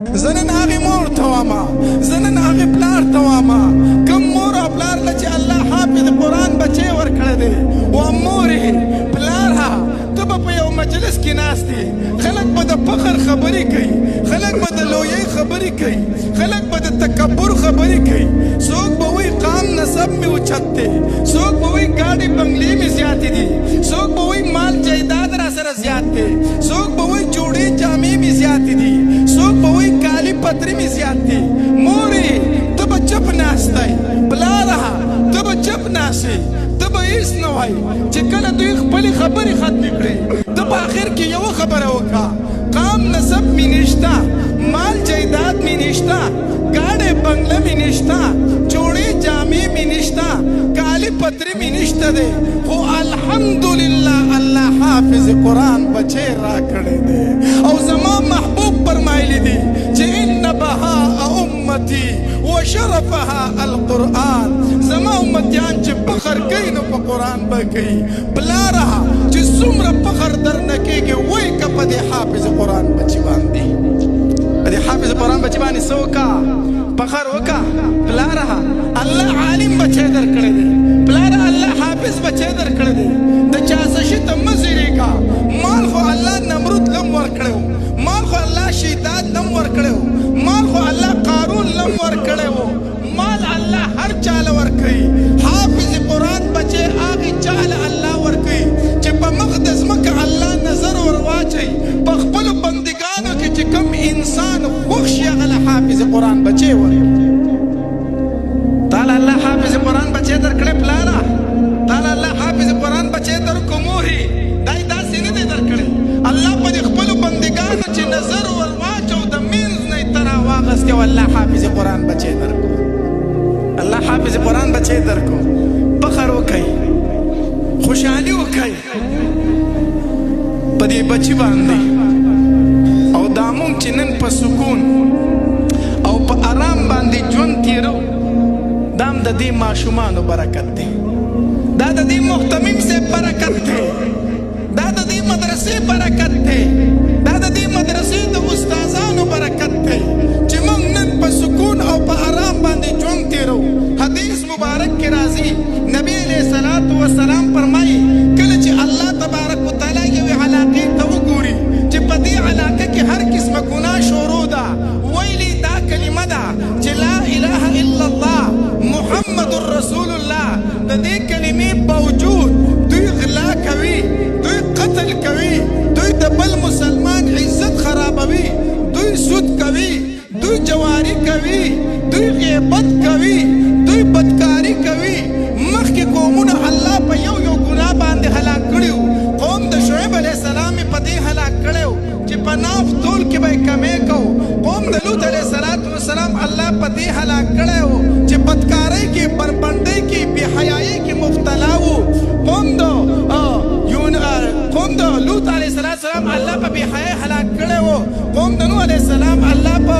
زنن هغه مور ته واما زنن هغه پلار ته واما کوم مور او پلار له چې الله حافظ قرآن بچي ورکړی دی و مورې پلاره ته به په یو مجلس کې ناست یې خلک به د فخر خبرې کوي خلک به د لویۍ خبرې کوي خلک به د تکبر خبرې کوي څوک به وایي قام نسب مې اوچت دی څوک به وایي ګاډې بنګلې مې زیاتې دي څوک به وایي مال جایداد را سره زیات دی څوک به وایي جوړې جامې مې زیاتې دي څوک به وایي کالي پترې مې زیات دي مورې ته به چپ ناستی پلاره ته به چپ ناسې ته به هېڅ نه وایي چې کله دوی خپلې خبرې ختمې کړې ته په آخر کې یوه خبره وکړه قام نسب مې نشته مال جایداد مې نشته ګاډی بنګله مې نشته جوړې جامې مې نشته کالي پترې مې نشته دی خو الحمدلله الله حافظ قرآن بچی را کړی دی او زما محبوب فرمایلی دی چې ان بهاء امتی وشرفها القرآن زما امتیان چې فخر کوي نو په قرآن به کوي پلاره چې څومره فخر درنه کېږي وایي که په دې حافظ قرآن بچي باندې په دې حافظ قرآن بچي باندې څه وکړه فخر وکړه پلاره الله عالم بچی درکړی دی پلاره الله حافظ بچی درکړی دی د چا څه شي ته مه ځېرېږه مال خو الله نمرود لم ورکړی و مال خو الله شیطان لم ورکړی و مال خو الله قارون لم ورکړی و مال الله هر چاله ورکوي حافظ قرآن بچی هغې چاله الله ورکوي چې په مخ د ځمکه الله نظر ور واچوي په خپلو بندګانو کې چې کوم انسان خوښ شي هغه له حافظ قرآن بچی ورکوي تعالی الله حافظ قرآن بچی درکړی پلاره تعالی الله حافظ قرآن بچی درکو مورې دا یې داسې نه دی درکړی الله په دې خپلو بندګانو چې نظر ور واچو د منځ نه یې ته راواغستې او الله حافظ قرآن بچی درکو الله حافظ قرآن بچی درکو فخر وکئ خوشحالي وکئ په دې بچي باندې او دا مونږ چې نن په سکون او په آرام باندې ژوند تېرو دا هم د دې ماشومانو برکت دی دا د دې محتمم صاحب برکت دی دا د دې مدرسې برکت دی دا د دې مدرسې د استادانو برکت دی چې موږ نن په سکون او په آرام باندې ژوند تېرو حدیث مبارک کې راځي نبی علیه الصلاة والسلام فرمایي کله چې الله تبارک وتعالی یوې علاقې ته وګوري چې په دې علاقه کې هر قسمه ګناه شروع ده ویلي دا کلمه ده چې لا اله الا الله محمد رسول الله د دې کلمې باوجود دوی غلا کوي دوی قتل کوي دوی د بل مسلمان عزت خرابوي دوی سود کوي دوی جواری کوي دوی غیبت کوي دوی بدکاری کوي مخکې قومونه الله په یو یو ګناه باندې هلاک کړي قوم د شعیب علیه السلام یې په دې هلاک کړی چې په ناف تول کې به یې کمې کوو قوم د لوط علیه السلام الله په دې هلاک کړی و چې بدکارۍ کې بربنډۍ کې بېحیایۍ کې مبتلا و قوم د لوط علیه السلام الله په بېحیایۍ هلاک کړی و قوم د نوح علیه السلام الله په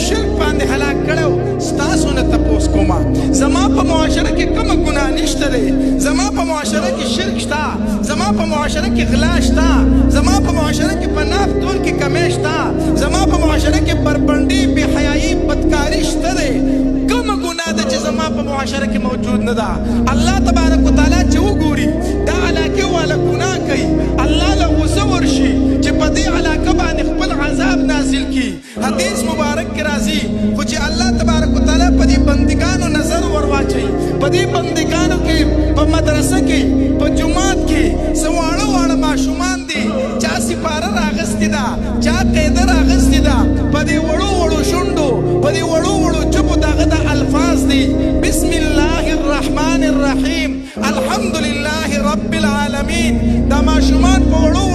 شرک باندې هلاک کړی و ستاسو نه تپوس کومه زما په معاشره کې کومه ګناه نشته دی زما په معاشره کې شرک شته زما په معاشره کې غلا شته زما په معاشره کې په ناف تول کې کمې شته زما په معاشره کې بربنډي بېحیایي بدکاري شته دی کومه ګناه ده چې زما په معاشره کې موجود نه ده الله تبارک وتعالی چې وګوري دا علاقې والا ګناه کوي الله له غوسه ورشي چې په دې علاقه باندې خپل عذاب نازل کړي حدیث مبارک کې راځي خو چې الله تبارک وتعالی په دې بندګانو نظر ور واچوي په دې بندګانو کې په مدرسه کې په جومات کې څه واړه واړه ماشومان دي چا سپاره راغستې ده چا قیده راغستې ده په دې وړو وړو شونډو په دې وړو وړو چپو دغه د الفاظ دي بسم الله الرحمن الرحیم الحمد لله رب العالمین دا ماشومان په وړو